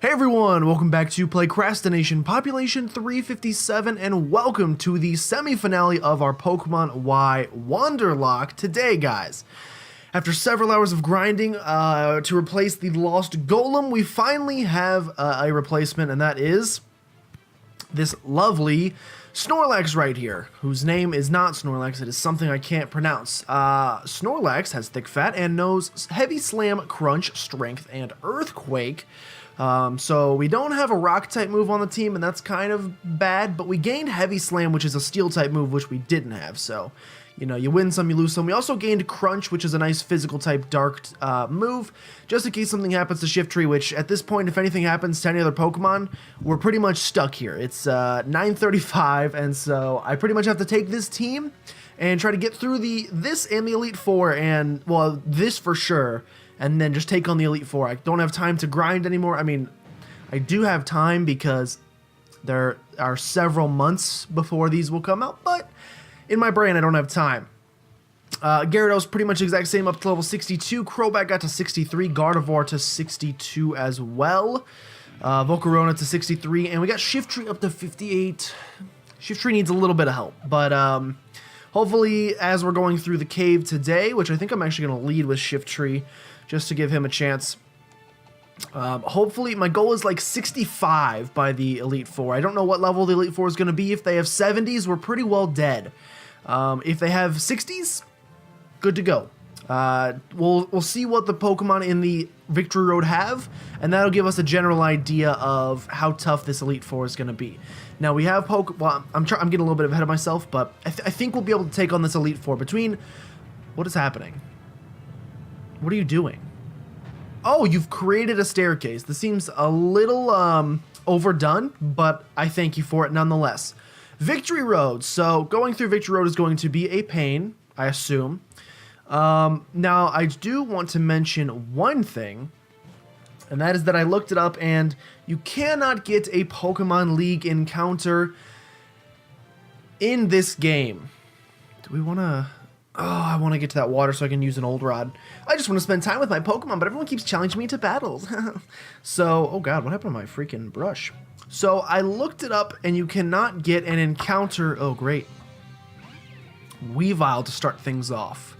Hey everyone, welcome back to PlaycrastiNation Population 357 and welcome to the semi-finale of our Pokemon Y Wonderlocke today, guys. After several hours of grinding to replace the lost Golem, we finally have a replacement, and that is this lovely Snorlax right here, whose name is not Snorlax, it is something I can't pronounce. Snorlax has thick fat and knows Heavy Slam, Crunch, Strength, and Earthquake. So we don't have a rock type move on the team, and that's kind of bad, but we gained Heavy Slam, which is a steel type move, which we didn't have. So, you know, you win some, you lose some. We also gained Crunch, which is a nice physical type dark move, just in case something happens to Shiftry, which at this point, if anything happens to any other Pokemon, we're pretty much stuck here. It's 9:35, and so I pretty much have to take this team and try to get through this and the Elite Four, and, well, this for sure, and then just take on the Elite Four. I don't have time to grind anymore. I mean, I do have time because there are several months before these will come out, but in my brain, I don't have time. Gyarados pretty much exact same up to level 62. Crobat got to 63. Gardevoir to 62 as well. Volcarona to 63. And we got Shiftry up to 58. Shiftry needs a little bit of help, but hopefully as we're going through the cave today, which I think I'm actually going to lead with Shiftry, just to give him a chance. Hopefully, my goal is like 65 by the Elite Four. I don't know what level the Elite Four is going to be. If they have 70s, we're pretty well dead. If they have 60s, good to go. We'll see what the Pokemon in the Victory Road have, and that'll give us a general idea of how tough this Elite Four is going to be. Now we have well, I'm getting a little bit ahead of myself, but I think we'll be able to take on this Elite Four between. What is happening? What are you doing? Oh, you've created a staircase. This seems a little overdone, but I thank you for it nonetheless. Victory Road. So going through Victory Road is going to be a pain, I assume. Now, I do want to mention one thing, and that is that I looked it up, and you cannot get a Pokemon League encounter in this game. Do we want to... Oh, I want to get to that water so I can use an old rod. I just want to spend time with my Pokemon, but everyone keeps challenging me to battles. So, oh god, what happened to my freaking brush? So, I looked it up, and you cannot get an encounter... Oh, great. Weavile to start things off.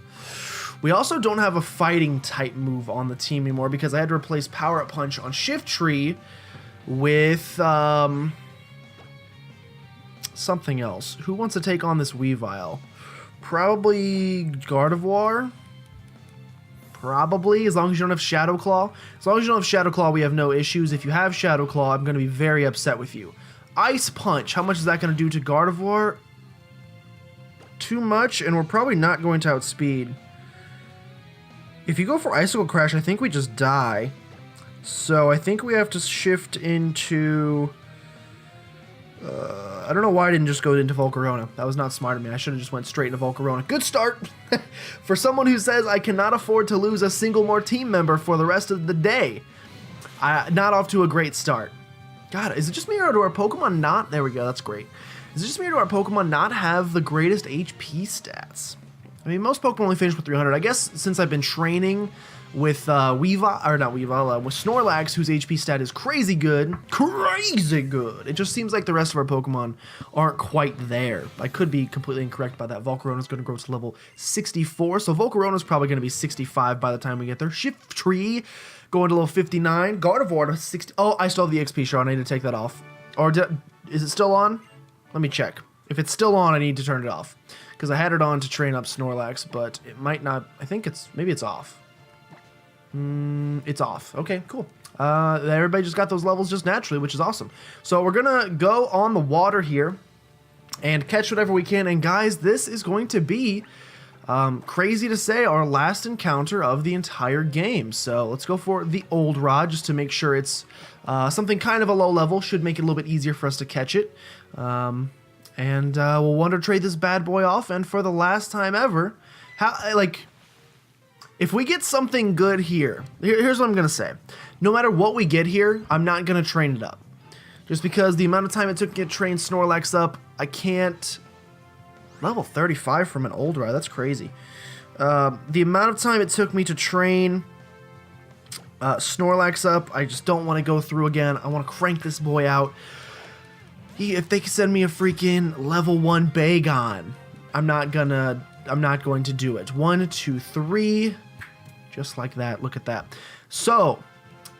We also don't have a fighting type move on the team anymore because I had to replace Power Up Punch on Shiftry with something else. Who wants to take on this Weavile? Probably Gardevoir. Probably, as long as you don't have Shadow Claw. As long as you don't have Shadow Claw, we have no issues. If you have Shadow Claw, I'm going to be very upset with you. Ice Punch. How much is that going to do to Gardevoir? Too much, and we're probably not going to outspeed. If you go for Icicle Crash, I think we just die. So I think we have to shift into... I don't know why I didn't just go into Volcarona. That was not smart of me. I should have just went straight into Volcarona. Good start! For someone who says I cannot afford to lose a single more team member for the rest of the day. Not off to a great start. God, is it just me or do our Pokemon not... There we go, that's great. Is it just me or do our Pokemon not have the greatest HP stats? I mean, most Pokemon only finish with 300. I guess since I've been training with with Snorlax, whose HP stat is crazy good. Crazy good! It just seems like the rest of our Pokemon aren't quite there. I could be completely incorrect by that. Volcarona's going to grow to level 64, so Volcarona's probably going to be 65 by the time we get there. Shiftry going to level 59. Gardevoir to 60. Oh, I still have the XP shard. I need to take that off. Or is it still on? Let me check. If it's still on, I need to turn it off. Because I had it on to train up Snorlax, but it might not... I think maybe it's off. It's off. Okay, cool. Everybody just got those levels just naturally, which is awesome. So we're going to go on the water here and catch whatever we can. And guys, this is going to be, crazy to say, our last encounter of the entire game. So let's go for the old rod just to make sure it's something kind of a low level. Should make it a little bit easier for us to catch it. And we'll Wonder Trade this bad boy off, and for the last time ever, if we get something good here, here's what I'm going to say. No matter what we get here, I'm not going to train it up. Just because the amount of time it took to get trained Snorlax up, I can't... Level 35 from an old ride, that's crazy. The amount of time it took me to train Snorlax up. I just don't want to go through again. I want to crank this boy out. If they could send me a freaking level 1 Bagon, I'm not going to do it. 1, 2, 3. Just like that. Look at that. So,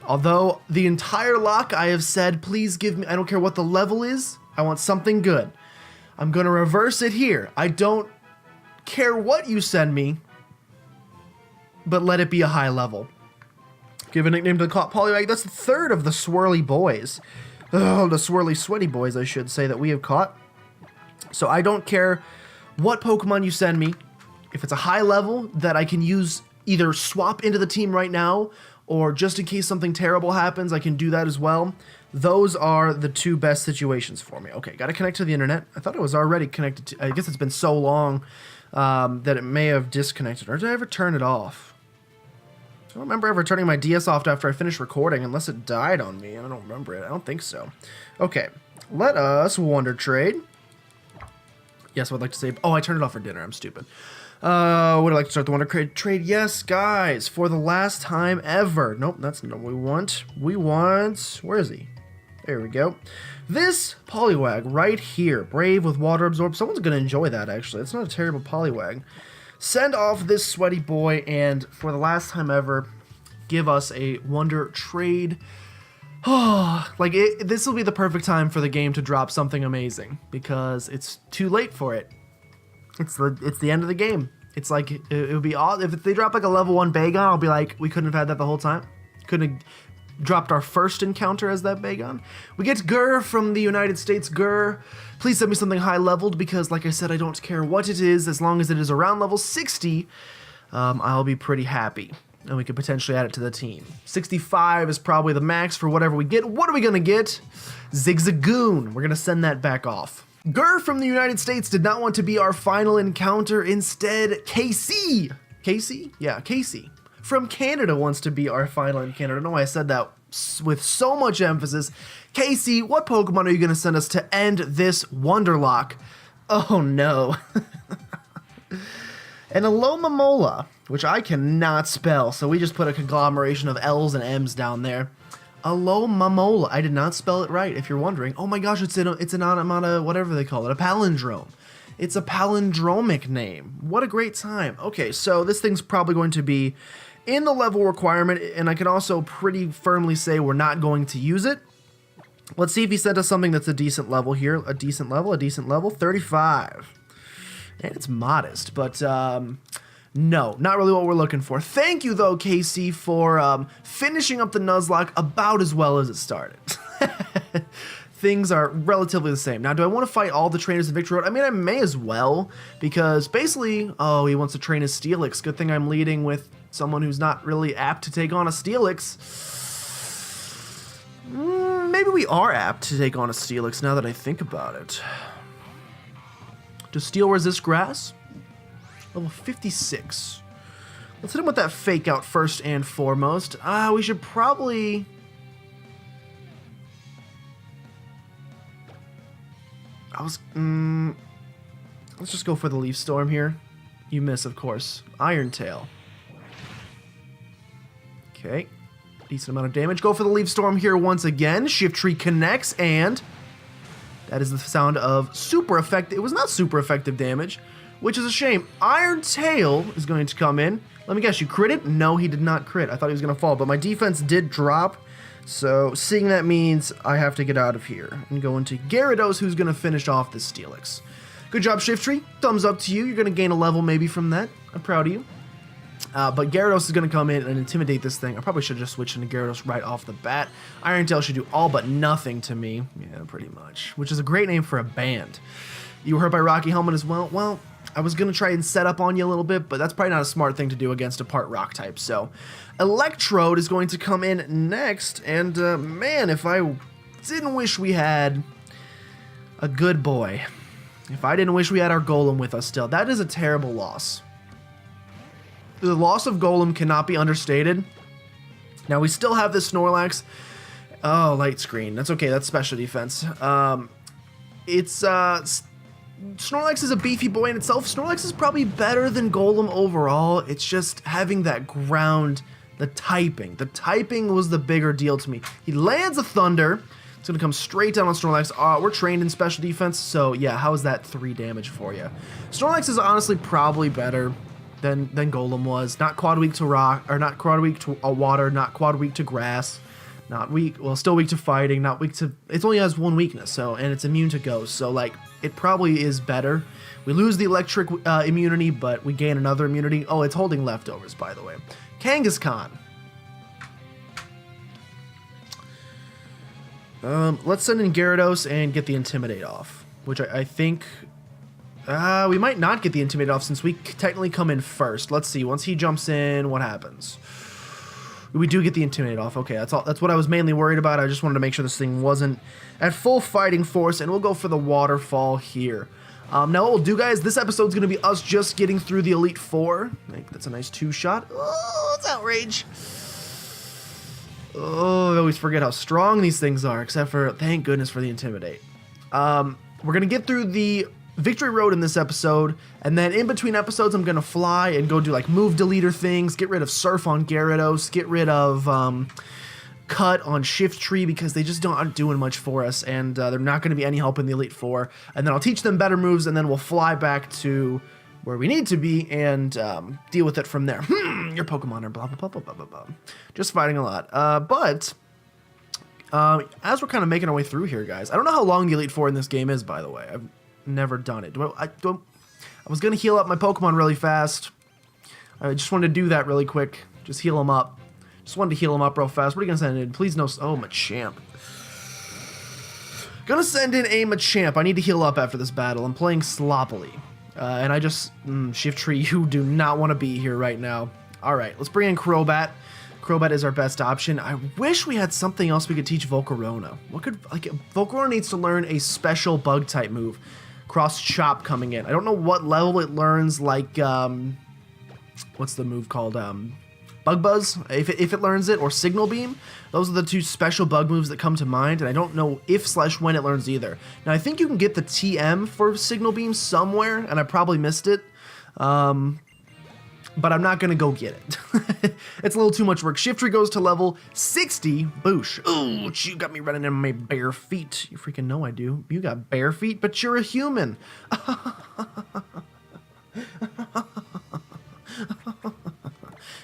although the entire lock I have said, please give me, I don't care what the level is, I want something good. I'm going to reverse it here. I don't care what you send me, but let it be a high level. Give a nickname to the Poliwag. That's the third of the swirly boys. Oh, the swirly sweaty boys, I should say, that we have caught. So I don't care what Pokemon you send me. If it's a high level that I can use, either swap into the team right now, or just in case something terrible happens, I can do that as well. Those are the two best situations for me. Okay, got to connect to the internet. I thought it was already connected to, I guess it's been so long that it may have disconnected. Or did I ever turn it off? I don't remember ever turning my DS off after I finished recording, unless it died on me, and I don't remember it. I don't think so. Okay, let us Wonder Trade. Yes, I would like to say... Oh, I turned it off for dinner. I'm stupid. Would I like to start the Wonder Trade? Yes, guys, for the last time ever. Nope, that's not what we want. We want... Where is he? There we go. This Poliwag right here. Brave with Water Absorb. Someone's going to enjoy that, actually. It's not a terrible Poliwag. Send off this sweaty boy, and for the last time ever, give us a Wonder Trade. Oh, like, this will be the perfect time for the game to drop something amazing, because it's too late for it. It's the end of the game. It's like, it would be odd. If they drop like a level 1 Bagon, I'll be like, we couldn't have had that the whole time. Couldn't have dropped our first encounter as that Bagon. We get Gurr from the United States. Gurr, please send me something high leveled, because like I said, I don't care what it is, as long as it is around level 60, I'll be pretty happy. And we could potentially add it to the team. 65 is probably the max for whatever we get. What are we gonna get? Zigzagoon. We're gonna send that back off. Gurr from the United States did not want to be our final encounter. Instead, Casey. Casey? Yeah, Casey from Canada wants to be our final encounter. I don't know why I said that with so much emphasis. Casey, what Pokemon are you going to send us to end this Wonderlocke? Oh no. An Alomomola, which I cannot spell, so we just put a conglomeration of L's and M's down there. Alomomola. I did not spell it right, if you're wondering. Oh my gosh, it's an onomata, whatever they call it, a palindrome. It's a palindromic name. What a great time. Okay, so this thing's probably going to be in the level requirement, and I can also pretty firmly say we're not going to use it. Let's see if he sent us something that's a decent level here. A decent level, 35. And it's modest, but no, not really what we're looking for. Thank you, though, Casey, for finishing up the Nuzlocke about as well as it started. Things are relatively the same. Now, do I want to fight all the trainers in Victory Road? I mean, I may as well, because basically, oh, he wants to train his Steelix. Good thing I'm leading with someone who's not really apt to take on a Steelix. Maybe we are apt to take on a Steelix now that I think about it. Does Steel resist grass? Level 56. Let's hit him with that fake out first and foremost. We should probably... let's just go for the Leaf Storm here. You miss, of course. Iron Tail. Okay. Decent amount of damage. Go for the Leaf Storm here once again. Shift Tree connects, and that is the sound of super effective. It was not super effective damage, which is a shame. Iron Tail is going to come in. Let me guess, you critted? No, he did not crit. I thought he was going to fall, but my defense did drop. So, seeing that means I have to get out of here and go into Gyarados, who's going to finish off this Steelix. Good job, Shift Tree. Thumbs up to you. You're going to gain a level maybe from that. I'm proud of you. But Gyarados is going to come in and intimidate this thing. I probably should just switch into Gyarados right off the bat. Iron Tail should do all but nothing to me. Yeah, pretty much. Which is a great name for a band. You were hurt by Rocky Helmet as well. Well, I was going to try and set up on you a little bit, but that's probably not a smart thing to do against a part rock type. So, Electrode is going to come in next. And, man, if I didn't wish we had a good boy. If I didn't wish we had our Golem with us still. That is a terrible loss. The loss of Golem cannot be understated. Now, we still have this Snorlax. Oh, light screen. That's okay. That's special defense. Snorlax is a beefy boy in itself. Snorlax is probably better than Golem overall. It's just having that ground The typing. The typing was the bigger deal to me. He lands a Thunder. It's going to come straight down on Snorlax. We're trained in special defense, so yeah, how is that 3 damage for you? Snorlax is honestly probably better than Golem was. Not quad weak to rock, or not quad weak to water, not quad weak to grass. Not weak, well, still weak to fighting, not weak to, it only has 1 weakness, so, and it's immune to ghosts, so, like, it probably is better. We lose the electric immunity, but we gain another immunity. Oh, it's holding leftovers, by the way. Kangaskhan. Let's send in Gyarados and get the Intimidate off, which I think, we might not get the Intimidate off since we technically come in first. Let's see, once he jumps in, what happens? We do get the Intimidate off. Okay, that's all. That's what I was mainly worried about. I just wanted to make sure this thing wasn't at full fighting force, and we'll go for the Waterfall here. Now what we'll do, guys, this episode's going to be us just getting through the Elite Four. I think that's a nice 2-shot. Oh, it's outrage. Oh, I always forget how strong these things are, except for, thank goodness for the Intimidate. We're going to get through the Victory Road in this episode, and then in between episodes I'm going to fly and go do like move deleter things, get rid of Surf on Gyarados, get rid of Cut on Shift Tree because they just aren't doing much for us, and they're not going to be any help in the Elite Four. And then I'll teach them better moves, and then we'll fly back to where we need to be and deal with it from there. Your Pokemon are blah, blah, blah, blah, blah, blah, blah. Just fighting a lot. But as we're kind of making our way through here, guys, I don't know how long the Elite Four in this game is, by the way. I've never done it. I was going to heal up my Pokemon really fast. I just wanted to do that really quick. Just heal them up. Just wanted to heal them up real fast. What are you going to send in? Please no... Oh, Machamp. Gonna send in a Machamp. I need to heal up after this battle. I'm playing sloppily. And I just... Shift Tree, you do not want to be here right now. Alright, let's bring in Crobat. Crobat is our best option. I wish we had something else we could teach Volcarona. What could... Like, Volcarona needs to learn a special Bug-type move. Cross Chop coming in. I don't know what level it learns, like, what's the move called? Bug Buzz, if it learns it, or Signal Beam. Those are the 2 special bug moves that come to mind, and I don't know if/when it learns either. Now, I think you can get the TM for Signal Beam somewhere, and I probably missed it. But I'm not going to go get it. It's a little too much work. Shift Tree goes to level 60. Boosh. Oh, you got me running in my bare feet. You freaking know I do. You got bare feet, but you're a human.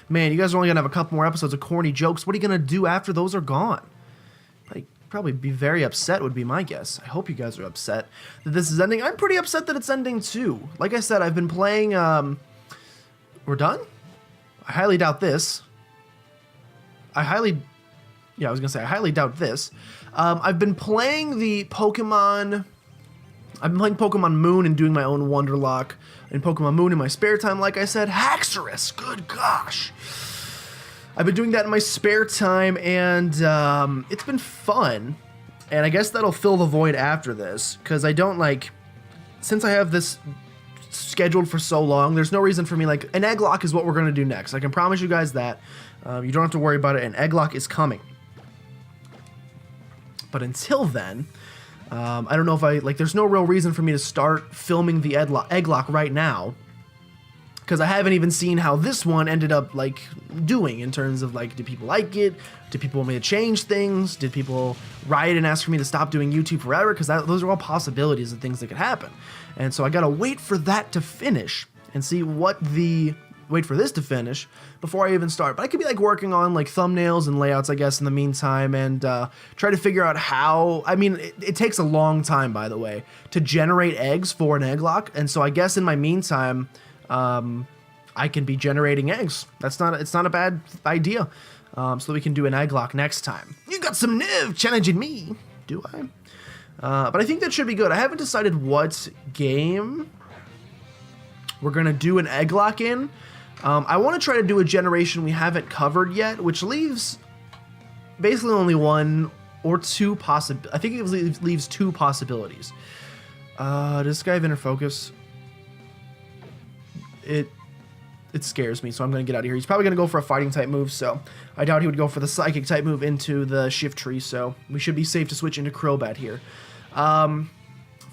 Man, you guys are only going to have a couple more episodes of corny jokes. What are you going to do after those are gone? Like, probably be very upset would be my guess. I hope you guys are upset that this is ending. I'm pretty upset that it's ending too. Like I said, I've been playing... We're done? I highly doubt this. I highly doubt this. I've been playing the Pokemon... I've been playing Pokemon Moon and doing my own Wonderlocke in Pokemon Moon in my spare time, like I said. Haxorus! Good gosh! I've been doing that in my spare time, and it's been fun. And I guess that'll fill the void after this, because I don't, like... Since I have this... scheduled for so long, there's no reason for me, like, an Egglock is what we're going to do next. I can promise you guys that. You don't have to worry about it. An Egglock is coming. But until then, I don't know if there's no real reason for me to start filming the Egglock right now, because I haven't even seen how this one ended up, like, doing in terms of, like, did people like it? Did people want me to change things? Did people riot and ask for me to stop doing YouTube forever? Because those are all possibilities of things that could happen. And so I gotta wait for that to finish and see wait for this to finish before I even start. But I could be, like, working on, like, thumbnails and layouts, I guess, in the meantime, and try to figure out how... I mean, it takes a long time, by the way, to generate eggs for an Egglock, and so I guess in my meantime... I can be generating eggs. It's not a bad idea. So we can do an Egglock next time. You got some nerve challenging me, do I? But I think that should be good. I haven't decided what game we're gonna do an Egglock in. I want to try to do a generation we haven't covered yet, which leaves basically only 1 or 2 possibilities. I think it leaves 2 possibilities. Does this guy have inner focus? It scares me, so I'm going to get out of here. He's probably going to go for a fighting type move, so I doubt he would go for the psychic type move into the Shift Tree, so we should be safe to switch into Crobat here.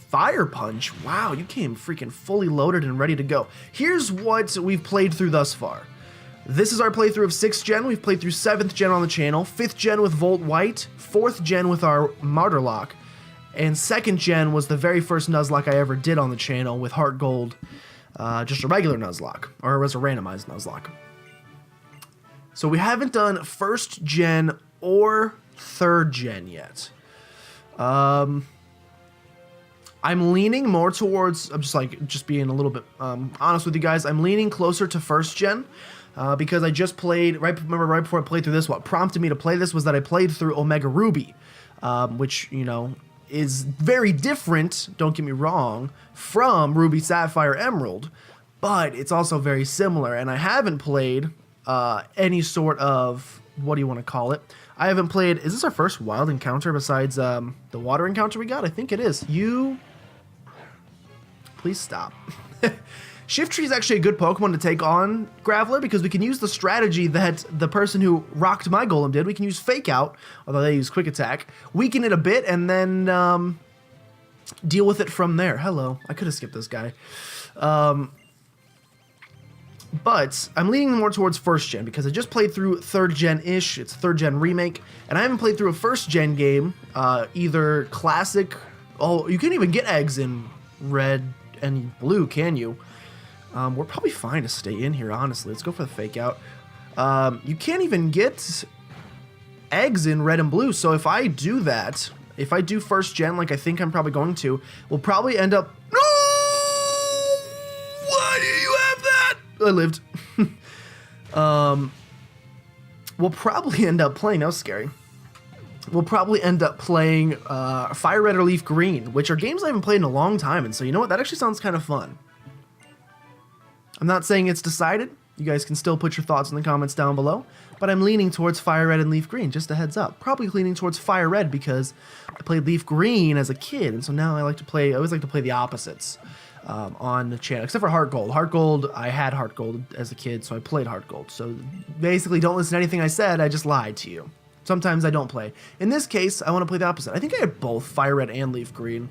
Fire Punch. Wow, you came freaking fully loaded and ready to go. Here's what we've played through thus far. This is our playthrough of 6th gen. We've played through 7th gen on the channel, 5th gen with Volt White, 4th gen with our Wonderlocke, and 2nd gen was the very first Nuzlocke I ever did on the channel with Heart Gold, just a regular Nuzlocke, or it was a randomized Nuzlocke. So we haven't done 1st gen or 3rd gen yet. I'm leaning more towards, I'm just being a little bit honest with you guys, I'm leaning closer to 1st gen because I just played, remember right before I played through this, what prompted me to play this was that I played through Omega Ruby, which, you know, is very different, don't get me wrong, from Ruby Sapphire Emerald, but it's also very similar, and I haven't played any sort of, what do you want to call it? I haven't played, is this our first wild encounter besides the water encounter we got? I think it is. Please stop. Shiftry is actually a good Pokemon to take on Graveler because we can use the strategy that the person who rocked my Golem did. We can use Fake Out, although they use Quick Attack, weaken it a bit, and then deal with it from there. Hello. I could have skipped this guy. But I'm leaning more towards 1st gen because I just played through 3rd gen-ish. It's a 3rd gen remake, and I haven't played through a 1st gen game, either classic. Oh, you can't even get eggs in red and blue, can you? We're probably fine to stay in here, honestly. Let's go for the Fake Out. You can't even get eggs in red and blue, so if I do that, if I do 1st gen like I think I'm probably going to, we'll probably end up... No! Why do you have that? I lived. We'll probably end up playing... That was scary. We'll probably end up playing Fire Red or Leaf Green, which are games I haven't played in a long time, and so you know what? That actually sounds kind of fun. I'm not saying it's decided. You guys can still put your thoughts in the comments down below, but I'm leaning towards Fire Red and Leaf Green, just a heads up. Probably leaning towards Fire Red because I played Leaf Green as a kid, and so now I always like to play the opposites on the channel, except for Heart Gold. Heart Gold, I had Heart Gold as a kid, so I played Heart Gold. So basically, don't listen to anything I said, I just lied to you. Sometimes I don't play. In this case, I want to play the opposite. I think I had both Fire Red and Leaf Green.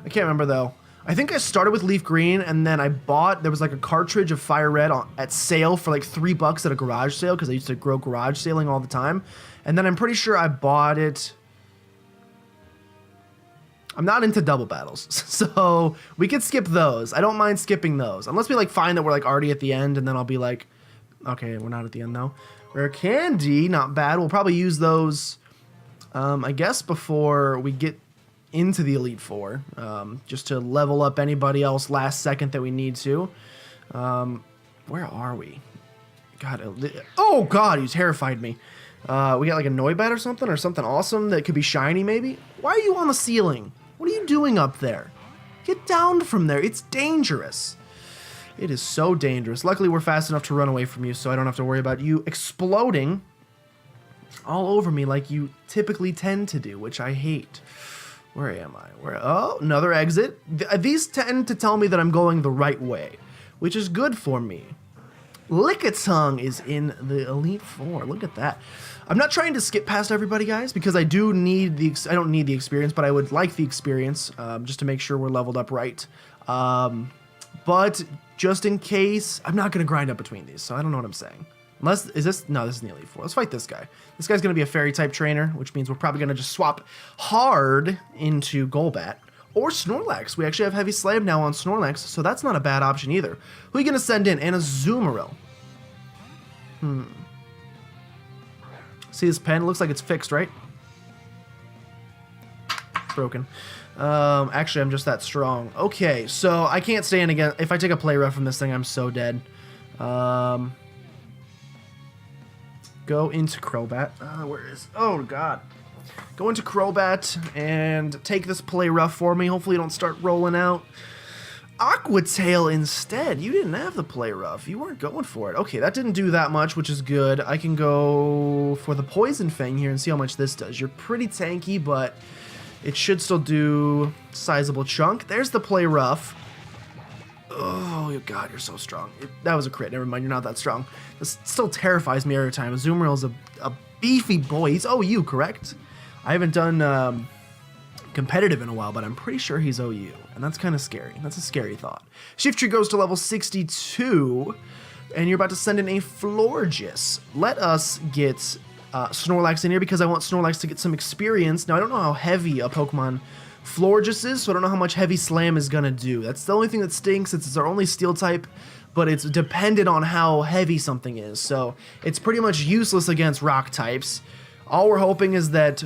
I can't remember though. I think I started with Leaf Green, and then I bought, there was like a cartridge of Fire Red at sale for like $3 at a garage sale, because I used to go garage sailing all the time. And then I'm pretty sure I bought it. I'm not into double battles, so we could skip those. I don't mind skipping those, unless we like find that we're like already at the end, and then I'll be like, okay, we're not at the end though. Rare Candy, not bad. We'll probably use those, I guess, before we get into the Elite Four, just to level up anybody else last second that we need to. Where are we? God, oh God, he's terrified me. We got like a Noibat or something awesome that could be shiny maybe. Why are you on the ceiling? What are you doing up there? Get down from there. It's dangerous. It is so dangerous. Luckily, we're fast enough to run away from you, so I don't have to worry about you exploding all over me like you typically tend to do, which I hate. Where am I? Oh, another exit. These tend to tell me that I'm going the right way, which is good for me. Lickitung is in the Elite Four. Look at that. I'm not trying to skip past everybody, guys, because I don't need the experience, but I would like the experience just to make sure we're leveled up right. But just in case, I'm not going to grind up between these, so I don't know what I'm saying. Unless, this is the Elite Four. Let's fight this guy. This guy's going to be a fairy type trainer, which means we're probably going to just swap hard into Golbat or Snorlax. We actually have Heavy Slam now on Snorlax, so that's not a bad option either. Who are you going to send in? And a Azumarill. See this pen? It looks like it's fixed, right? Broken. Actually, I'm just that strong. Okay, so I can't stand again. If I take a play rough from this thing, I'm so dead. Go into Crobat. Where is... Oh, God. Go into Crobat and take this play rough for me. Hopefully you don't start rolling out. Aqua Tail instead. You didn't have the play rough. You weren't going for it. Okay, that didn't do that much, which is good. I can go for the Poison Fang here and see how much this does. You're pretty tanky, but it should still do a sizable chunk. There's the play rough. Oh, God, you're so strong. That was a crit. Never mind, you're not that strong. This still terrifies me every time. Azumarill's a beefy boy. He's OU, correct? I haven't done competitive in a while, but I'm pretty sure he's OU, and that's kind of scary. That's a scary thought. Shiftry goes to level 62. and you're about to send in a Florges. Let us get Snorlax in here because I want Snorlax to get some experience. Now, I don't know how heavy a Pokemon Florges is, so I don't know how much Heavy Slam is going to do. That's the only thing that stinks. It's our only Steel type, but it's dependent on how heavy something is. So it's pretty much useless against Rock types. All we're hoping is that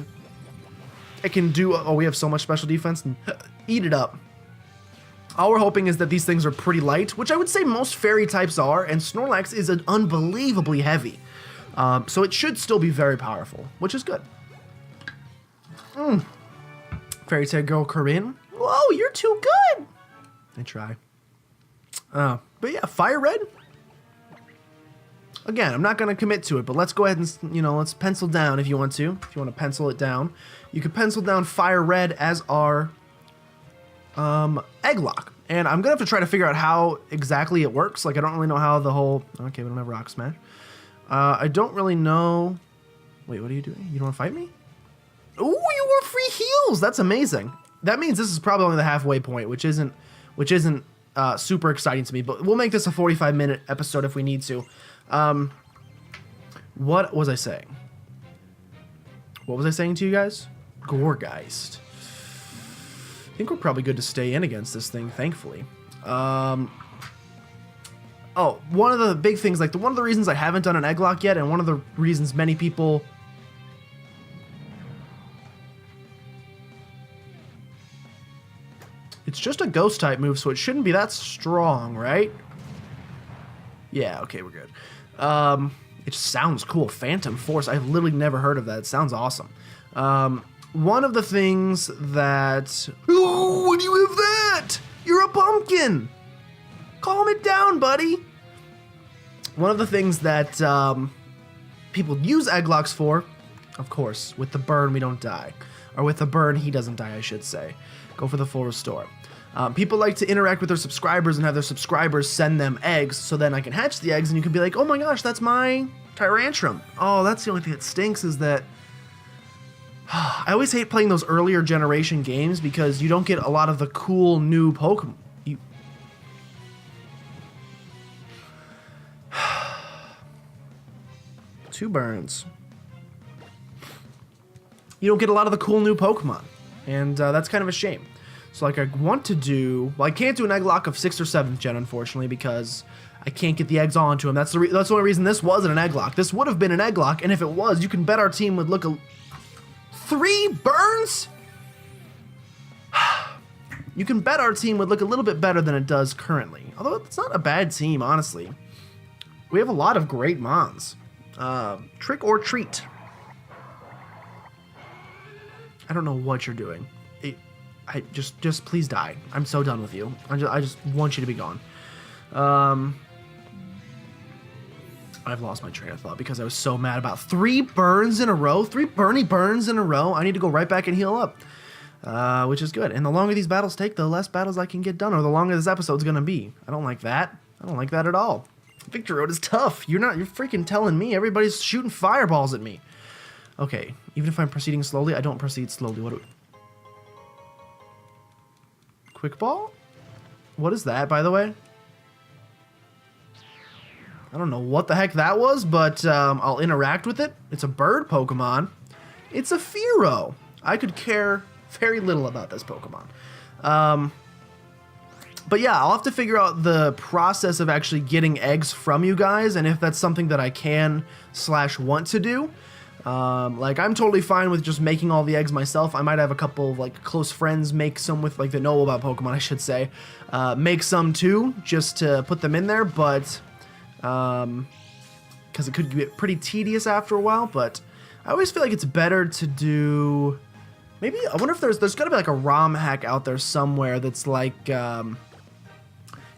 it can do... Oh, we have so much special defense. Eat it up. All we're hoping is that these things are pretty light, which I would say most Fairy types are, and Snorlax is unbelievably heavy. So it should still be very powerful, which is good. Fairy Tale Girl Corinne. Whoa, you're too good. I try. But yeah, Fire Red. Again, I'm not going to commit to it, but let's go ahead and, you know, let's pencil down if you want to. If you want to pencil it down. You could pencil down Fire Red as our Egglock. And I'm going to have to try to figure out how exactly it works. Like, I don't really know how the whole... Okay, we don't have Rock Smash. I don't really know... Wait, what are you doing? You don't want to fight me? Ooh, you were free heals! That's amazing. That means this is probably only the halfway point, which isn't super exciting to me, but we'll make this a 45-minute episode if we need to. What was I saying? What was I saying to you guys? Gourgeist. I think we're probably good to stay in against this thing, thankfully. Oh, one of the big things, like one of the reasons I haven't done an Egglock yet, and one of the reasons many people... It's just a ghost type move, so it shouldn't be that strong, right? Yeah, okay, we're good. It just sounds cool. Phantom Force. I've literally never heard of that. It sounds awesome. One of the things that... Ooh, when you have that! You're a pumpkin! Calm it down, buddy! One of the things that people use Egglocks for, of course, with the burn we don't die. Or with the burn he doesn't die, I should say. Go for the full restore. People like to interact with their subscribers and have their subscribers send them eggs, so then I can hatch the eggs and you can be like, oh my gosh, that's my Tyrantrum. Oh, that's the only thing that stinks is that... I always hate playing those earlier generation games because you don't get a lot of the cool new Pokemon. Two burns. You don't get a lot of the cool new Pokemon, and that's kind of a shame. So like I want to do, well, I can't do an Egglock of 6th or 7th gen, unfortunately, because I can't get the eggs onto him. That's the only reason this wasn't an Egglock. This would have been an Egglock, and if it was, you can bet our team would look 3 burns? You can bet our team would look a little bit better than it does currently. Although it's not a bad team, honestly. We have a lot of great Mons. Trick or treat. I don't know what you're doing. I just please die. I'm so done with you. I just want you to be gone. I've lost my train of thought because I was so mad about 3 burns in a row. 3 burny burns in a row. I need to go right back and heal up. Which is good. And the longer these battles take, the less battles I can get done, or the longer this episode's gonna be. I don't like that. I don't like that at all. Victory Road is tough. You're freaking telling me. Everybody's shooting fireballs at me. Okay, even if I'm proceeding slowly, I don't proceed slowly. What do we... Quick Ball? What is that, by the way? I don't know what the heck that was, but I'll interact with it. It's a bird Pokemon. It's a Fearow. I could care very little about this Pokemon. But yeah, I'll have to figure out the process of actually getting eggs from you guys, and if that's something that I can / want to do. Like, I'm totally fine with just making all the eggs myself. I might have a couple of, like, close friends make some with, like, that know about Pokemon, I should say. Make some, too, just to put them in there, but... because it could get pretty tedious after a while, but I always feel like it's better to do... Maybe, I wonder if there's got to be, like, a ROM hack out there somewhere that's, like,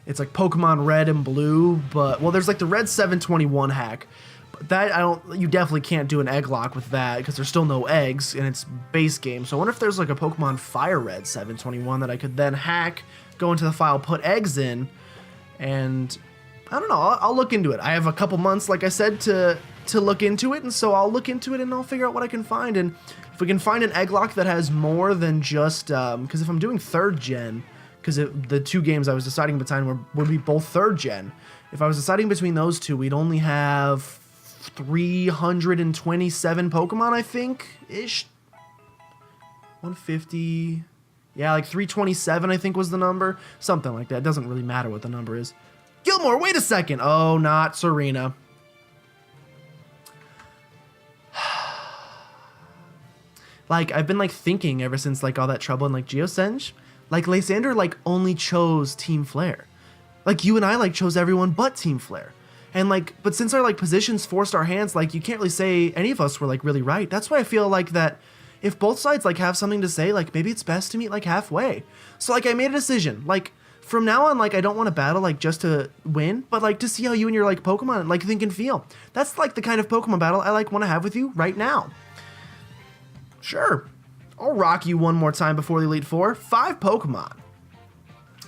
it's, like, Pokemon Red and Blue, but... Well, there's, like, the Red 721 hack. That you definitely can't do an Egglock with that because there's still no eggs in its base game. So I wonder if there's like a Pokemon Fire Red 721 that I could then hack, go into the file, put eggs in, and I don't know. I'll look into it. I have a couple months, like I said, to look into it, and so I'll look into it and I'll figure out what I can find. And if we can find an Egglock that has more than just because if I'm doing 3rd gen, because the 2 games I was deciding between would be both 3rd gen. If I was deciding between those two, we'd only have 327 Pokemon, I think, ish. 150. Yeah, like 327, I think was the number. Something like that. It doesn't really matter what the number is. Gilmore, wait a second. Oh, not Serena. Like, I've been, like, thinking ever since, like, all that trouble in, like, Geosenge. Like, Lysander, like, only chose Team Flare. Like, you and I, like, chose everyone but Team Flare. And, like, but since our, like, positions forced our hands, like, you can't really say any of us were, like, really right. That's why I feel like that if both sides, like, have something to say, like, maybe it's best to meet, like, halfway. So, like, I made a decision. Like, from now on, like, I don't want to battle, like, just to win, but, like, to see how you and your, like, Pokemon, like, think and feel. That's, like, the kind of Pokemon battle I, like, want to have with you right now. Sure. I'll rock you one more time before the Elite Four. 5 Pokemon.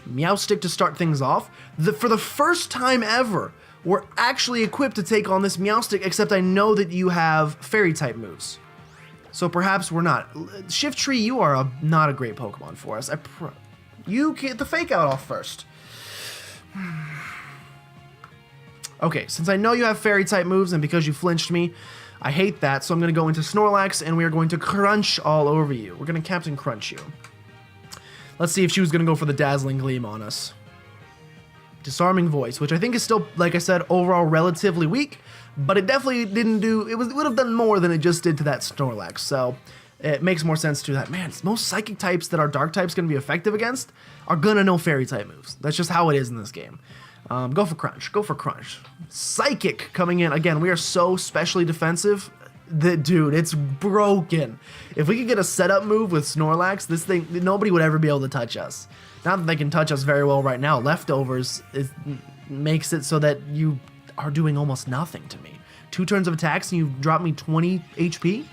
Meowstic to start things off. For the first time ever, we're actually equipped to take on this Meowstic, except I know that you have Fairy-type moves. So perhaps we're not. Shiftry, you are not a great Pokemon for us. You get the Fake Out off first. Okay, since I know you have Fairy-type moves, and because you flinched me, I hate that, so I'm going to go into Snorlax, and we are going to Crunch all over you. We're going to Captain Crunch you. Let's see if she was going to go for the Dazzling Gleam on us. Disarming Voice, which I think is still, like I said, overall relatively weak, but it definitely didn't do, it would have done more than it just did to that Snorlax, so it makes more sense to that. Man, most Psychic types that our Dark type's going to be effective against are going to know Fairy-type moves. That's just how it is in this game. Go for Crunch. Go for Crunch. Psychic coming in. Again, we are so specially defensive that, dude, it's broken. If we could get a setup move with Snorlax, this thing, nobody would ever be able to touch us. Not that they can touch us very well right now. Leftovers makes it so that you are doing almost nothing to me. 2 turns of attacks and you've dropped me 20 HP?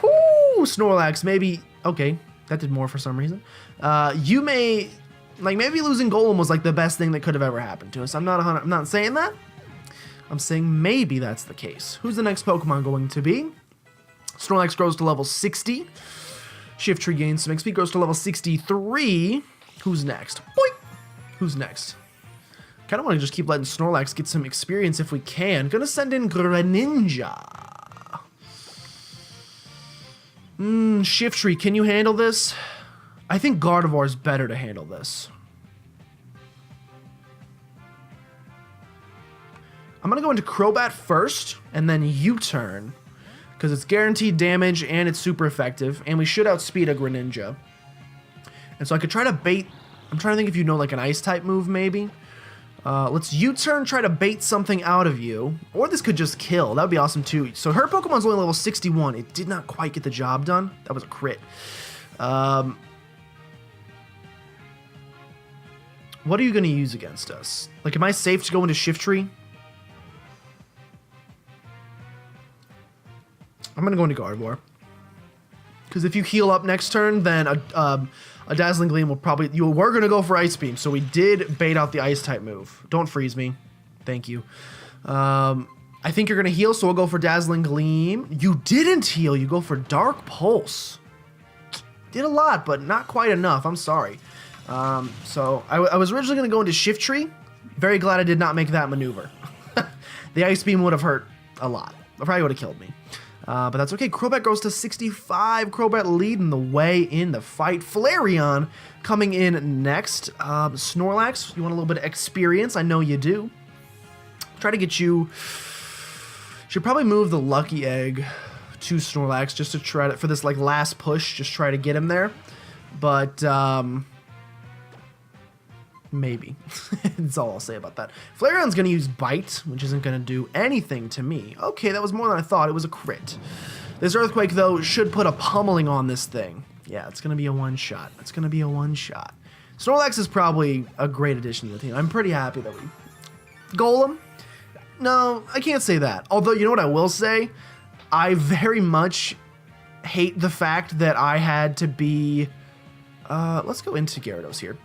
Whoo! Snorlax, maybe... Okay, that did more for some reason. You may... Like, maybe losing Golem was, like, the best thing that could have ever happened to us. I'm not saying that. I'm saying maybe that's the case. Who's the next Pokemon going to be? Snorlax grows to level 60. Shiftry gains some XP, grows to level 63. Who's next? Boing! Who's next? Kind of want to just keep letting Snorlax get some experience if we can. Gonna send in Greninja. Shiftry, can you handle this? I think Gardevoir is better to handle this. I'm going to go into Crobat first, and then U-turn, because it's guaranteed damage, and it's super effective, and we should outspeed a Greninja. And so I could try to bait... I'm trying to think if you know, like, an Ice-type move, maybe. Let's U-turn, try to bait something out of you, or this could just kill. That would be awesome, too. So her Pokemon's only level 61. It did not quite get the job done. That was a crit. What are you going to use against us? Like, am I safe to go into Shiftry? I'm going to go into Gardevoir. Because if you heal up next turn, then a Dazzling Gleam will probably... You were going to go for Ice Beam, so we did bait out the Ice-type move. Don't freeze me. Thank you. I think you're going to heal, so we'll go for Dazzling Gleam. You didn't heal. You go for Dark Pulse. Did a lot, but not quite enough. I'm sorry. So I was originally going to go into Shiftry. Very glad I did not make that maneuver. The Ice Beam would have hurt a lot. It probably would have killed me. But that's okay. Crobat goes to 65. Crobat leading the way in the fight. Flareon coming in next. Snorlax, you want a little bit of experience? I know you do. Try to get you... Should probably move the Lucky Egg to Snorlax just to try to... For this, like, last push, just try to get him there. But, maybe. That's all I'll say about that. Flareon's going to use Bite, which isn't going to do anything to me. Okay, that was more than I thought. It was a crit. This Earthquake, though, should put a pummeling on this thing. Yeah, it's going to be a one-shot. It's going to be a one-shot. Snorlax is probably a great addition to the team. I'm pretty happy that we... Golem? No, I can't say that. Although, you know what I will say? I very much hate the fact that I had to be... let's go into Gyarados here.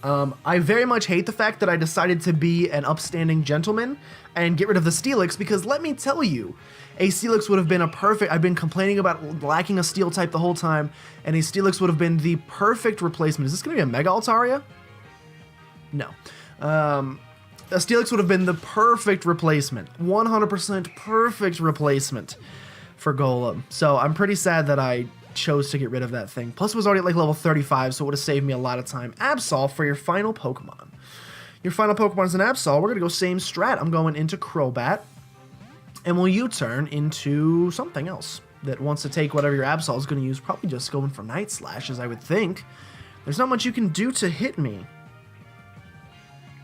I very much hate the fact that I decided to be an upstanding gentleman and get rid of the Steelix, because let me tell you, a Steelix would have been a perfect... I've been complaining about lacking a Steel type the whole time, and a Steelix would have been the perfect replacement. Is this going to be a Mega Altaria? No. A Steelix would have been the perfect replacement. 100% perfect replacement for Golem. So I'm pretty sad that I chose to get rid of that thing. Plus it was already at like level 35, so it would have saved me a lot of time. Absol for your final Pokemon. Your final Pokemon is an Absol. We're going to go same strat. I'm going into Crobat. And we'll U-turn into something else that wants to take whatever your Absol is going to use. Probably just going for Night Slashes, I would think. There's not much you can do to hit me.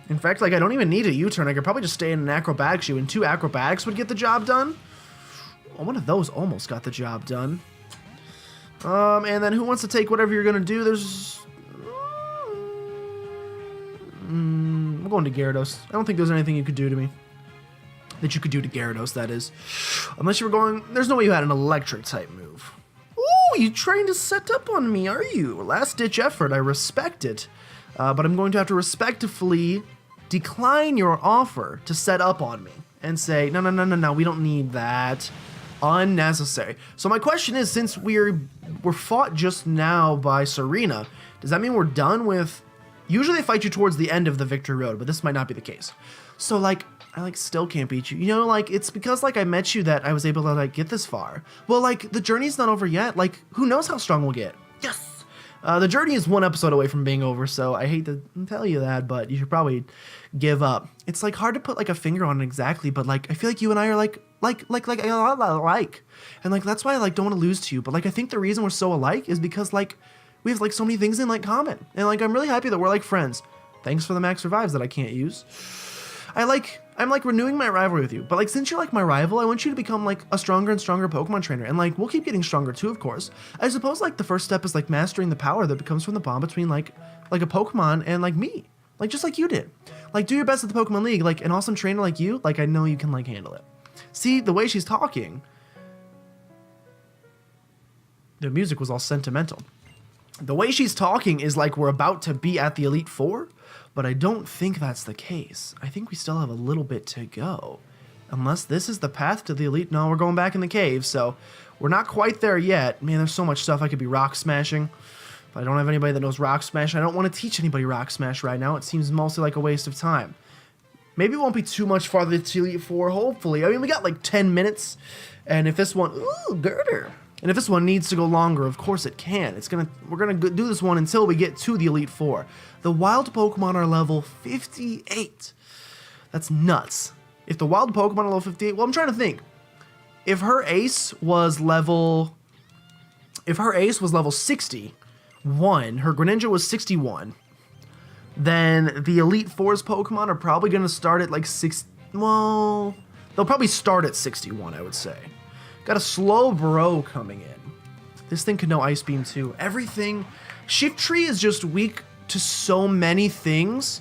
In fact, like, I don't even need a U-turn. I could probably just stay in an Acrobatics U, and 2 Acrobatics would get the job done. Oh, one of those almost got the job done. And then who wants to take whatever you're going to do? There's... we're going to Gyarados. I don't think there's anything you could do to me. That you could do to Gyarados, that is. Unless you were going... There's no way you had an Electric-type move. Ooh, you trying to set up on me, are you? Last-ditch effort. I respect it. But I'm going to have to respectfully decline your offer to set up on me. And say, no, we don't need that. Unnecessary. So my question is, since we're fought just now by Serena, does that mean we're done with... Usually they fight you towards the end of the victory road, but this might not be the case. So, like, I, like, still can't beat you. You know, like, it's because, like, I met you that I was able to, like, get this far. Well, like, the journey's not over yet. Like, who knows how strong we'll get? Yes! The journey is 1 episode away from being over, so I hate to tell you that, but you should probably give up. It's, like, hard to put, like, a finger on it exactly, but, like, I feel like you and I are, like, and, like, that's why I, like, don't want to lose to you. But, like, I think the reason we're so alike is because, like, we have, like, so many things in, like, common. And, like, I'm really happy that we're, like, friends. Thanks for the max revives that I can't use. I'm like renewing my rivalry with you, but like since you're like my rival, I want you to become like a stronger and stronger Pokemon trainer, and like we'll keep getting stronger too, of course. I suppose like the first step is like mastering the power that comes from the bond between like a Pokemon and like me, like just like you did. Like do your best at the Pokemon League, like an awesome trainer like you, like I know you can like handle it. See the way she's talking. The music was all sentimental. The way she's talking is like we're about to be at the Elite Four. But I don't think that's the case. I think we still have a little bit to go. Unless this is the path to the Elite. No, we're going back in the cave, so we're not quite there yet. Man, there's so much stuff I could be rock smashing. But I don't have anybody that knows rock smash. I don't want to teach anybody rock smash right now. It seems mostly like a waste of time. Maybe it won't be too much farther to Elite Four, hopefully. I mean, we got like 10 minutes. And if this one... Ooh, girder. And if this one needs to go longer, of course it can. We're gonna do this one until we get to the Elite Four. The wild Pokemon are level 58. That's nuts. If the wild Pokemon are level 58, well, I'm trying to think. If her ace was level 61, her Greninja was 61, then the Elite Four's Pokemon are probably gonna start at like well, they'll probably start at 61, I would say. Got a slow bro coming in. This thing can know Ice Beam too. Everything. Shift Tree is just weak to so many things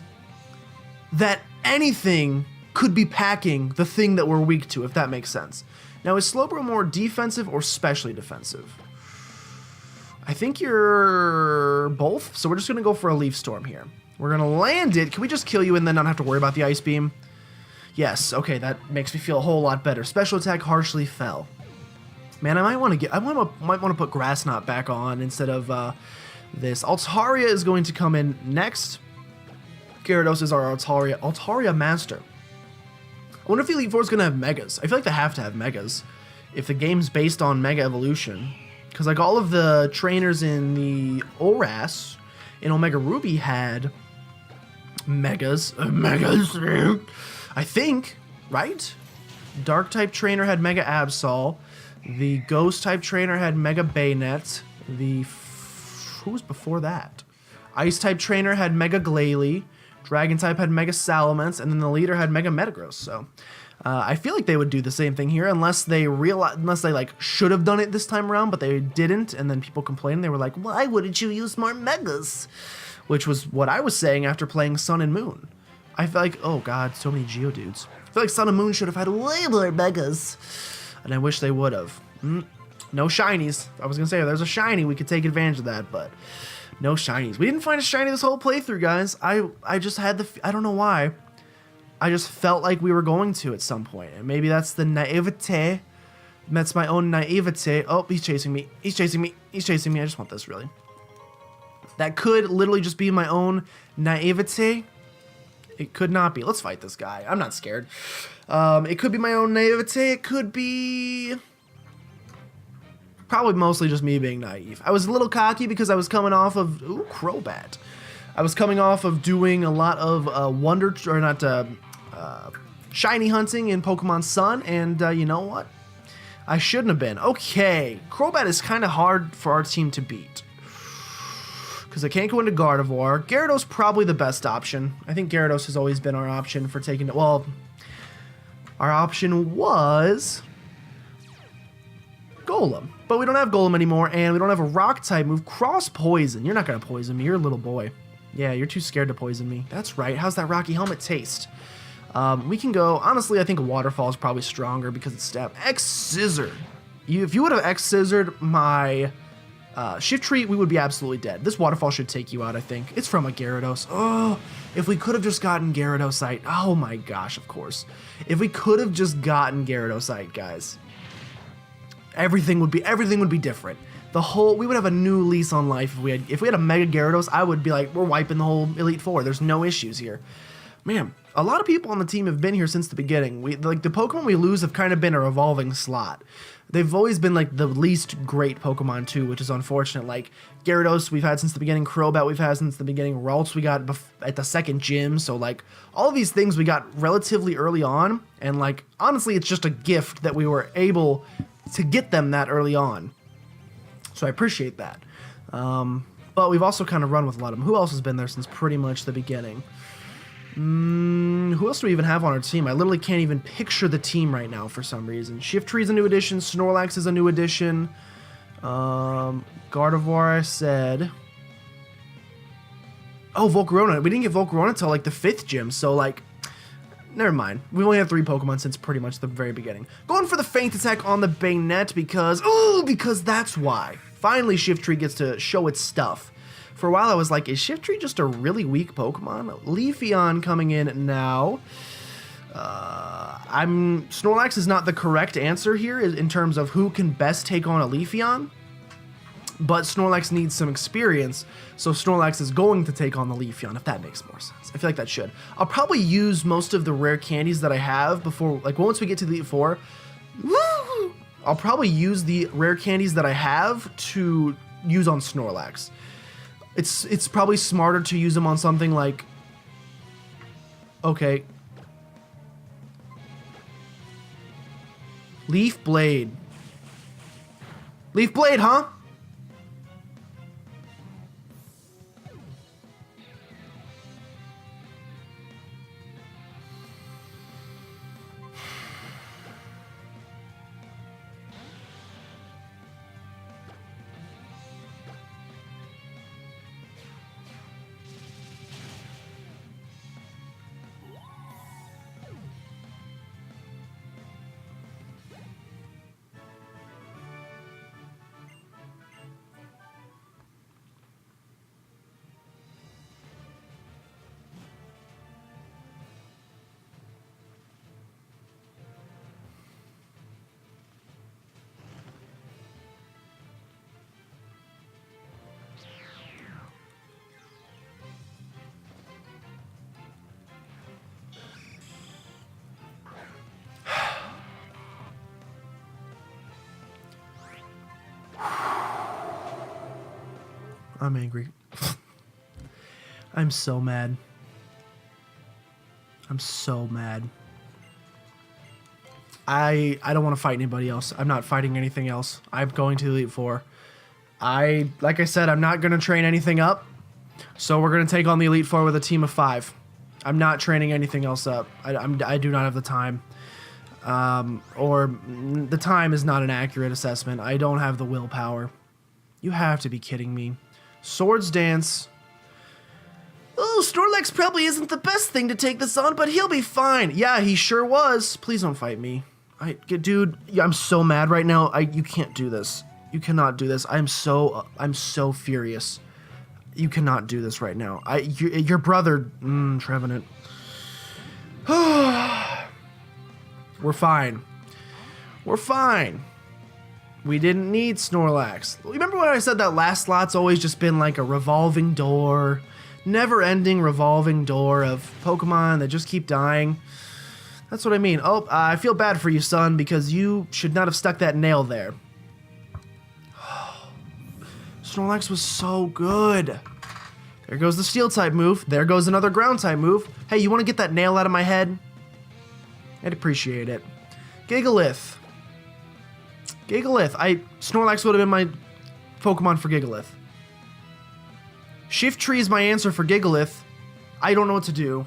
that anything could be packing the thing that we're weak to, if that makes sense. Now, is Slowbro more defensive or specially defensive? I think you're both, so we're just going to go for a Leaf Storm here. We're going to land it. Can we just kill you and then not have to worry about the Ice Beam? Yes, okay, that makes me feel a whole lot better. Special attack harshly fell. Man, I might want to put Grass Knot back on instead of this. Altaria is going to come in next. Gyarados is our Altaria Master. I wonder if the Elite Four is going to have Megas. I feel like they have to have Megas if the game's based on Mega Evolution. Because like all of the trainers in the ORAS in Omega Ruby had Megas. I think, right? Dark-type trainer had Mega Absol. The Ghost-type trainer had Mega Bayonet. Who was before that? Ice-type trainer had Mega Glalie. Dragon-type had Mega Salamence. And then the leader had Mega Metagross. So, I feel like they would do the same thing here unless they like should have done it this time around, but they didn't. And then people complained. They were like, why wouldn't you use more Megas? Which was what I was saying after playing Sun and Moon. I feel like, oh god, so many Geodudes. I feel like Sun and Moon should have had way more Megas. And I wish they would have. No shinies. I was going to say, if there's a shiny, we could take advantage of that, but no shinies. We didn't find a shiny this whole playthrough, guys. I just had I don't know why. I just felt like we were going to at some point. And maybe that's the naivete. That's my own naivete. Oh, he's chasing me. He's chasing me. He's chasing me. I just want this, really. That could literally just be my own naivete. It could not be. Let's fight this guy. I'm not scared. It could be my own naivete. It could be probably mostly just me being naive. I was a little cocky because I was coming off of Crobat. I was coming off of doing a lot of shiny hunting in Pokemon Sun, and you know what? I shouldn't have been. Okay, Crobat is kind of hard for our team to beat because I can't go into Gardevoir. Gyarados probably the best option. I think Gyarados has always been our option for taking it. Well, our option was Golem, but we don't have Golem anymore, and we don't have a rock type move. Cross Poison. You're not gonna poison me. You're a little boy. Yeah, you're too scared to poison me. That's right. How's that Rocky Helmet taste? We can go. Honestly, I think Waterfall is probably stronger because it's stab. X-Scissor. If you would have X-Scissored my Shiftry, we would be absolutely dead. This Waterfall should take you out, I think. It's from a Gyarados. Oh, if we could have just gotten Gyarados-ite. Oh my gosh, of course. If we could have just gotten Gyarados-ite, guys, everything would be different. We would have a new lease on life if we had a Mega Gyarados. I would be like, we're wiping the whole Elite Four. There's no issues here. Man, a lot of people on the team have been here since the beginning. The Pokemon we lose have kind of been a revolving slot. They've always been like the least great Pokemon too, which is unfortunate. Like Gyarados we've had since the beginning, Crobat we've had since the beginning, Ralts we got at the second gym. So like all of these things we got relatively early on, and like honestly it's just a gift that we were able to get them that early on. So I appreciate that. But we've also kind of run with a lot of them. Who else has been there since pretty much the beginning? Who else do we even have on our team? I literally can't even picture the team right now for some reason. Shiftry is a new addition. Snorlax is a new addition. Gardevoir, I said. Oh, Volcarona. We didn't get Volcarona until like the 5th gym, so like, never mind. We only have 3 Pokemon since pretty much the very beginning. Going for the Feint Attack on the Bayonet because that's why. Finally, Shiftry gets to show its stuff. For a while, I was like, is Shiftry just a really weak Pokemon? Leafeon coming in now. Snorlax is not the correct answer here in terms of who can best take on a Leafeon. But Snorlax needs some experience, so Snorlax is going to take on the Leafeon, if that makes more sense. I feel like that should. I'll probably use most of the rare candies that I have before, like once we get to the Elite Four. Woo! I'll probably use the rare candies that I have to use on Snorlax. It's probably smarter to use them on something like, okay, Leaf Blade. Leaf Blade, huh? I'm angry. I'm so mad. I'm so mad. I don't want to fight anybody else. I'm not fighting anything else. I'm going to Elite Four. Like I said, I'm not going to train anything up. So we're going to take on the Elite Four with a team of 5. I'm not training anything else up. I do not have the time. Or the time is not an accurate assessment. I don't have the willpower. You have to be kidding me. Swords Dance. Oh, Snorlax probably isn't the best thing to take this on, but he'll be fine. Yeah, he sure was. Please don't fight me. Dude, I'm so mad right now. You can't do this. You cannot do this. I'm so furious. You cannot do this right now. Your brother, Trevenant. We're fine. We're fine. We didn't need Snorlax. Remember when I said that last slot's always just been like a revolving door never-ending revolving door of Pokemon that just keep dying. That's what I mean. Oh, I feel bad for you, son, because you should not have stuck that nail there. Snorlax was so good. There goes the Steel-type move. There goes another Ground-type move. Hey, you want to get that nail out of my head? I'd appreciate it. Gigalith. Snorlax would have been my Pokemon for Gigalith. Shift Tree is my answer for Gigalith. I don't know what to do.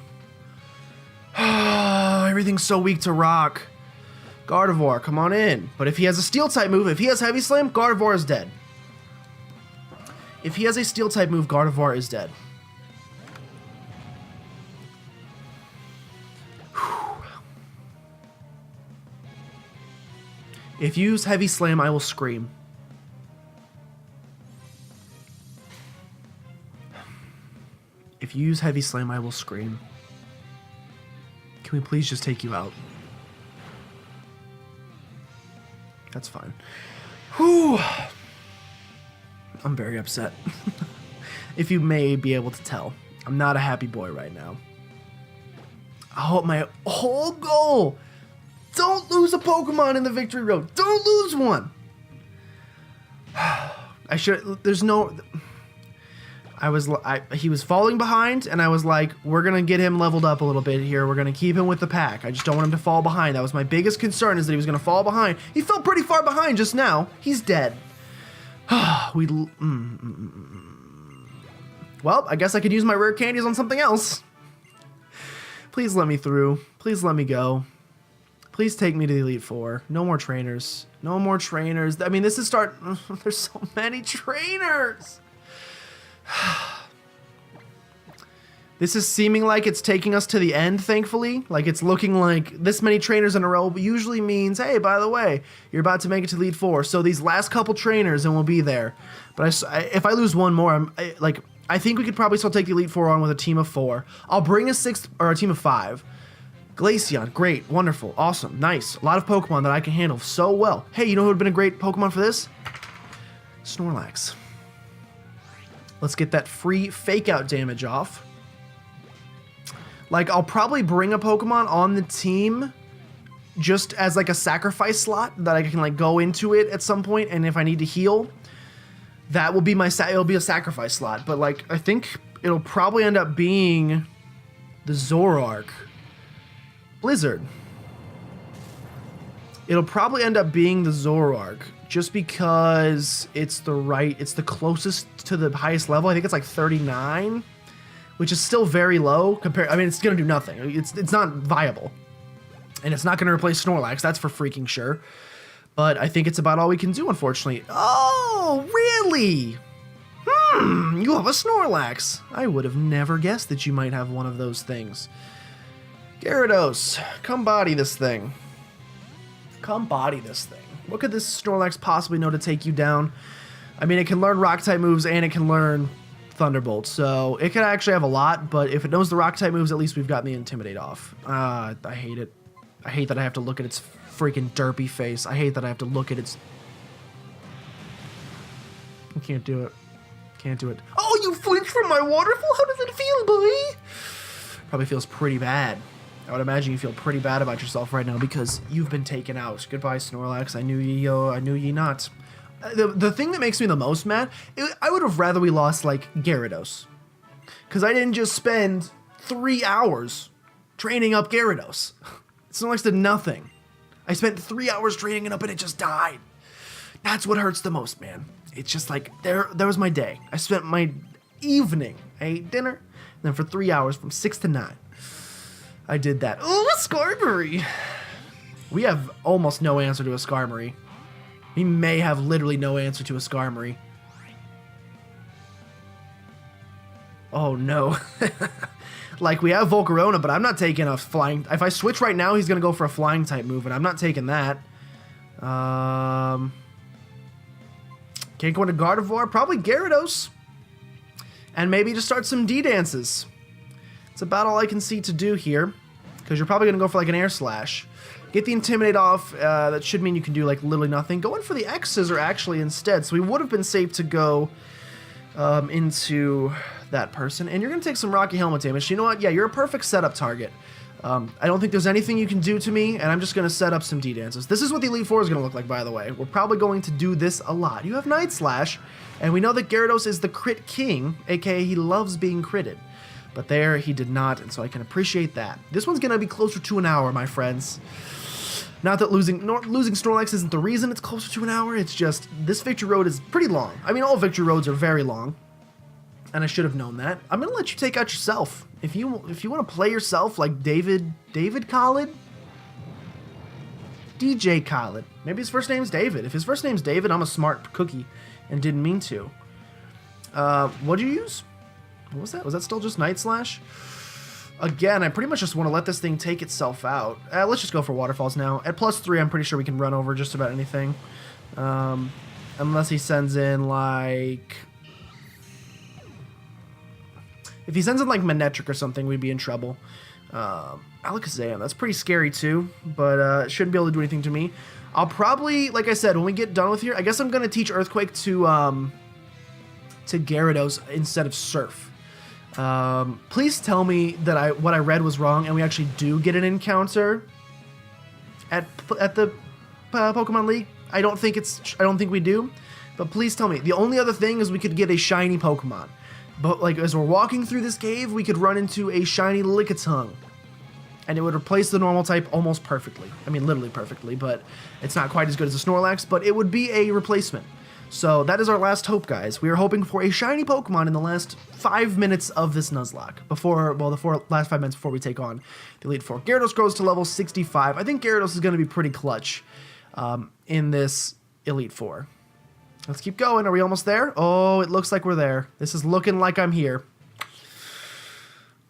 Everything's so weak to rock. Gardevoir, come on in. But if he has a Steel-type move, if he has Heavy Slam, Gardevoir is dead. If he has a Steel-type move, Gardevoir is dead. If you use Heavy Slam, I will scream. If you use Heavy Slam, I will scream. Can we please just take you out? That's fine. Whew. I'm very upset. If you may be able to tell, I'm not a happy boy right now. Oh, my whole goal. Don't lose a Pokemon in the victory road. Don't lose one. I should. There's no. He was falling behind, and I was like, we're gonna get him leveled up a little bit here. We're gonna keep him with the pack. I just don't want him to fall behind. That was my biggest concern, is that he was gonna fall behind. He fell pretty far behind just now. He's dead. Well, I guess I could use my rare candies on something else. Please let me through. Please let me go. Please take me to the Elite Four. No more trainers. No more trainers. I mean, this is there's so many trainers. This is seeming like it's taking us to the end, thankfully. Like, it's looking like this many trainers in a row usually means, hey, by the way, you're about to make it to Elite Four. So these last couple trainers and we'll be there. But if I lose one more, I think we could probably still take the Elite Four on with a team of 4. I'll bring a 6th, or a team of 5. Glaceon, great, wonderful, awesome, nice. A lot of Pokemon that I can handle so well. Hey, you know who would have been a great Pokemon for this? Snorlax. Let's get that free fake-out damage off. Like, I'll probably bring a Pokemon on the team just as, like, a sacrifice slot that I can, like, go into it at some point, and if I need to heal, that will be it'll be a sacrifice slot. But, like, I think it'll probably end up being the Zoroark. Blizzard. It'll probably end up being the Zoroark, just because it's the closest to the highest level. I think it's like 39, which is still very low compared. I mean, it's gonna do nothing. It's not viable, and it's not gonna replace Snorlax. That's for freaking sure. But I think it's about all we can do, unfortunately. Oh, really? You have a Snorlax. I would have never guessed that you might have one of those things. Gyarados, come body this thing. Come body this thing. What could this Snorlax possibly know to take you down? I mean, it can learn Rock-type moves and it can learn Thunderbolt, so it could actually have a lot, but if it knows the Rock-type moves, at least we've gotten the Intimidate off. I hate it. I hate that I have to look at its freaking derpy face. I hate that I have to look at its... I can't do it. Can't do it. Oh, you flinched from my waterfall? How does it feel, boy? Probably feels pretty bad. I would imagine you feel pretty bad about yourself right now because you've been taken out. Goodbye, Snorlax. I knew ye not. The thing that makes me the most mad, I would have rather we lost, like, Gyarados. Because I didn't just spend 3 hours training up Gyarados. Snorlax did nothing. I spent 3 hours training it up and it just died. That's what hurts the most, man. It's just like, there was my day. I spent my evening. I ate dinner, and then for 3 hours, from 6 to 9. I did that. Oh, a Skarmory! We have almost no answer to a Skarmory. We may have literally no answer to a Skarmory. Oh, no. Like, we have Volcarona, but I'm not taking a flying... If I switch right now, he's going to go for a flying type move, and I'm not taking that. Can't go into Gardevoir. Probably Gyarados. And maybe just start some D-dances. It's about all I can see to do here, because you're probably going to go for like an Air Slash. Get the Intimidate off. That should mean you can do like literally nothing. Go in for the X-Scissor actually instead, so we would have been safe to go into that person, and you're going to take some Rocky Helmet damage. You know what? Yeah, you're a perfect setup target. I don't think there's anything you can do to me, and I'm just going to set up some D-Dances. This is what the Elite Four is going to look like, by the way. We're probably going to do this a lot. You have Night Slash, and we know that Gyarados is the crit king, aka he loves being critted. But there, he did not, and so I can appreciate that. This one's going to be closer to an hour, my friends. Not that losing Snorlax isn't the reason it's closer to an hour, it's just this victory road is pretty long. I mean, all victory roads are very long, and I should have known that. I'm going to let you take out yourself. If you want to play yourself like David Khaled? DJ Khaled. Maybe his first name's David. If his first name's David, I'm a smart cookie and didn't mean to. What'd you use? What was that? Was that still just Night Slash? Again, I pretty much just want to let this thing take itself out. Let's just go for Waterfalls now. At +3, I'm pretty sure we can run over just about anything. Unless he sends in, like... If he sends in, like, Manectric or something, we'd be in trouble. Alakazam, that's pretty scary, too. But shouldn't be able to do anything to me. I'll probably, like I said, when we get done with here, I guess I'm going to teach Earthquake to Gyarados instead of Surf. Please tell me that what I read was wrong and we actually do get an encounter at the Pokemon League. I don't think we do, but please tell me. The only other thing is we could get a shiny Pokemon, but like as we're walking through this cave, we could run into a shiny Lickitung, and it would replace the normal type almost perfectly. I mean, literally perfectly, but it's not quite as good as a Snorlax, but it would be a replacement. So that is our last hope, guys. We are hoping for a shiny Pokemon in the last 5 minutes of this Nuzlocke. Last 5 minutes before we take on the Elite Four. Gyarados grows to level 65. I think Gyarados is going to be pretty clutch in this Elite Four. Let's keep going. Are we almost there? Oh, it looks like we're there. This is looking like I'm here.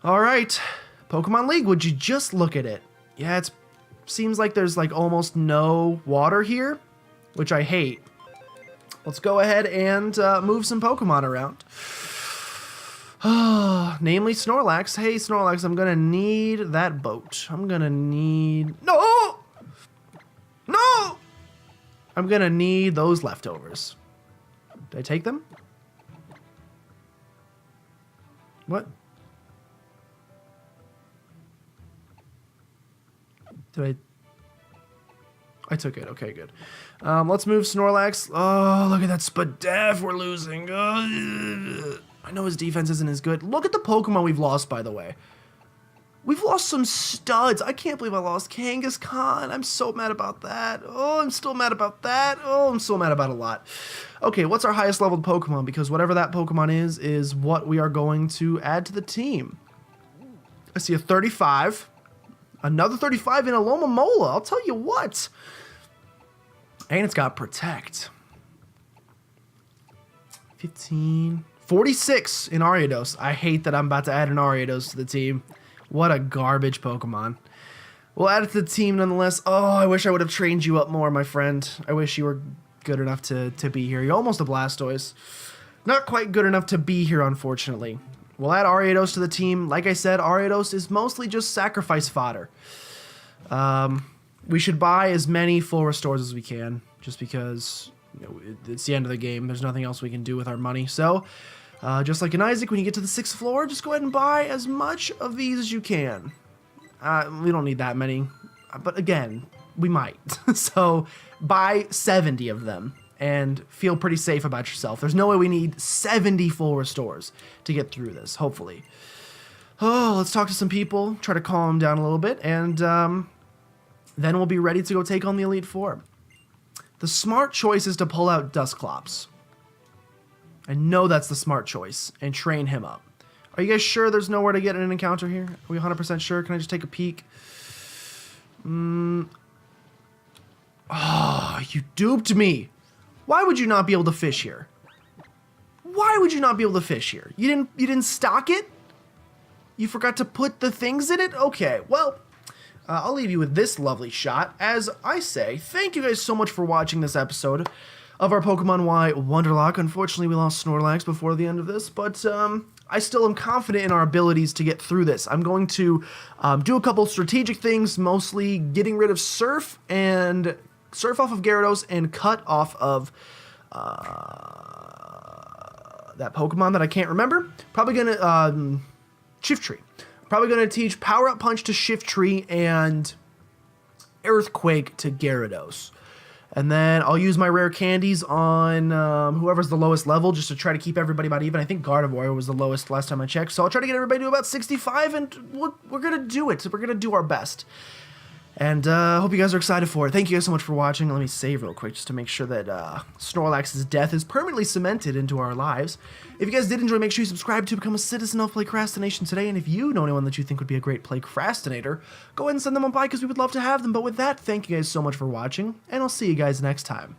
All right. Pokemon League, would you just look at it? Yeah, it seems like there's like almost no water here, which I hate. Let's go ahead and move some Pokemon around. Namely Snorlax. Hey, Snorlax, I'm going to need that boat. I'm going to need... No! No! I'm going to need those leftovers. Did I take them? What? Did I took it. Okay, good. Let's move Snorlax. Oh, look at that Spadef we're losing. I know his defense isn't as good. Look at the Pokemon we've lost, by the way. We've lost some studs. I can't believe I lost Kangaskhan. I'm so mad about that. Oh, I'm still mad about that. Oh, I'm so mad about a lot. Okay, what's our highest leveled Pokemon? Because whatever that Pokemon is what we are going to add to the team. I see a 35. Another 35 in a Alomomola. I'll tell you what. And it's got Protect. 15. 46 in Ariados. I hate that I'm about to add an Ariados to the team. What a garbage Pokemon. We'll add it to the team nonetheless. Oh, I wish I would have trained you up more, my friend. I wish you were good enough to be here. You're almost a Blastoise. Not quite good enough to be here, unfortunately. We'll add Ariados to the team. Like I said, Ariados is mostly just sacrifice fodder. We should buy as many full restores as we can, just because it's the end of the game. There's nothing else we can do with our money. So, just like in Isaac, when you get to the 6th floor, just go ahead and buy as much of these as you can. We don't need that many, but again, we might. So, buy 70 of them and feel pretty safe about yourself. There's no way we need 70 full restores to get through this, hopefully. Oh, let's talk to some people, try to calm them down a little bit, and then we'll be ready to go take on the Elite Four. The smart choice is to pull out Dusclops. I know that's the smart choice, and train him up. Are you guys sure there's nowhere to get an encounter here? Are we 100% sure? Can I just take a peek? Oh, you duped me. Why would you not be able to fish here? Why would you not be able to fish here? You didn't stock it? You forgot to put the things in it? Okay, well, I'll leave you with this lovely shot. As I say, thank you guys so much for watching this episode of our Pokemon Y Wonderlocke. Unfortunately, we lost Snorlax before the end of this, but I still am confident in our abilities to get through this. I'm going to do a couple strategic things, mostly getting rid of Surf off of Gyarados and Cut off of that Pokemon that I can't remember. Probably gonna Shiftry. Probably gonna teach Power Up Punch to Shiftry and Earthquake to Gyarados. And then I'll use my rare candies on whoever's the lowest level just to try to keep everybody about even. I think Gardevoir was the lowest last time I checked. So I'll try to get everybody to about 65, and we're going to do it. So we're going to do our best. And hope you guys are excited for it. Thank you guys so much for watching. Let me save real quick just to make sure that Snorlax's death is permanently cemented into our lives. If you guys did enjoy, make sure you subscribe to become a citizen of PlaycrastiNation today. And if you know anyone that you think would be a great Playcrastinator, go ahead and send them on by because we would love to have them. But with that, thank you guys so much for watching, and I'll see you guys next time.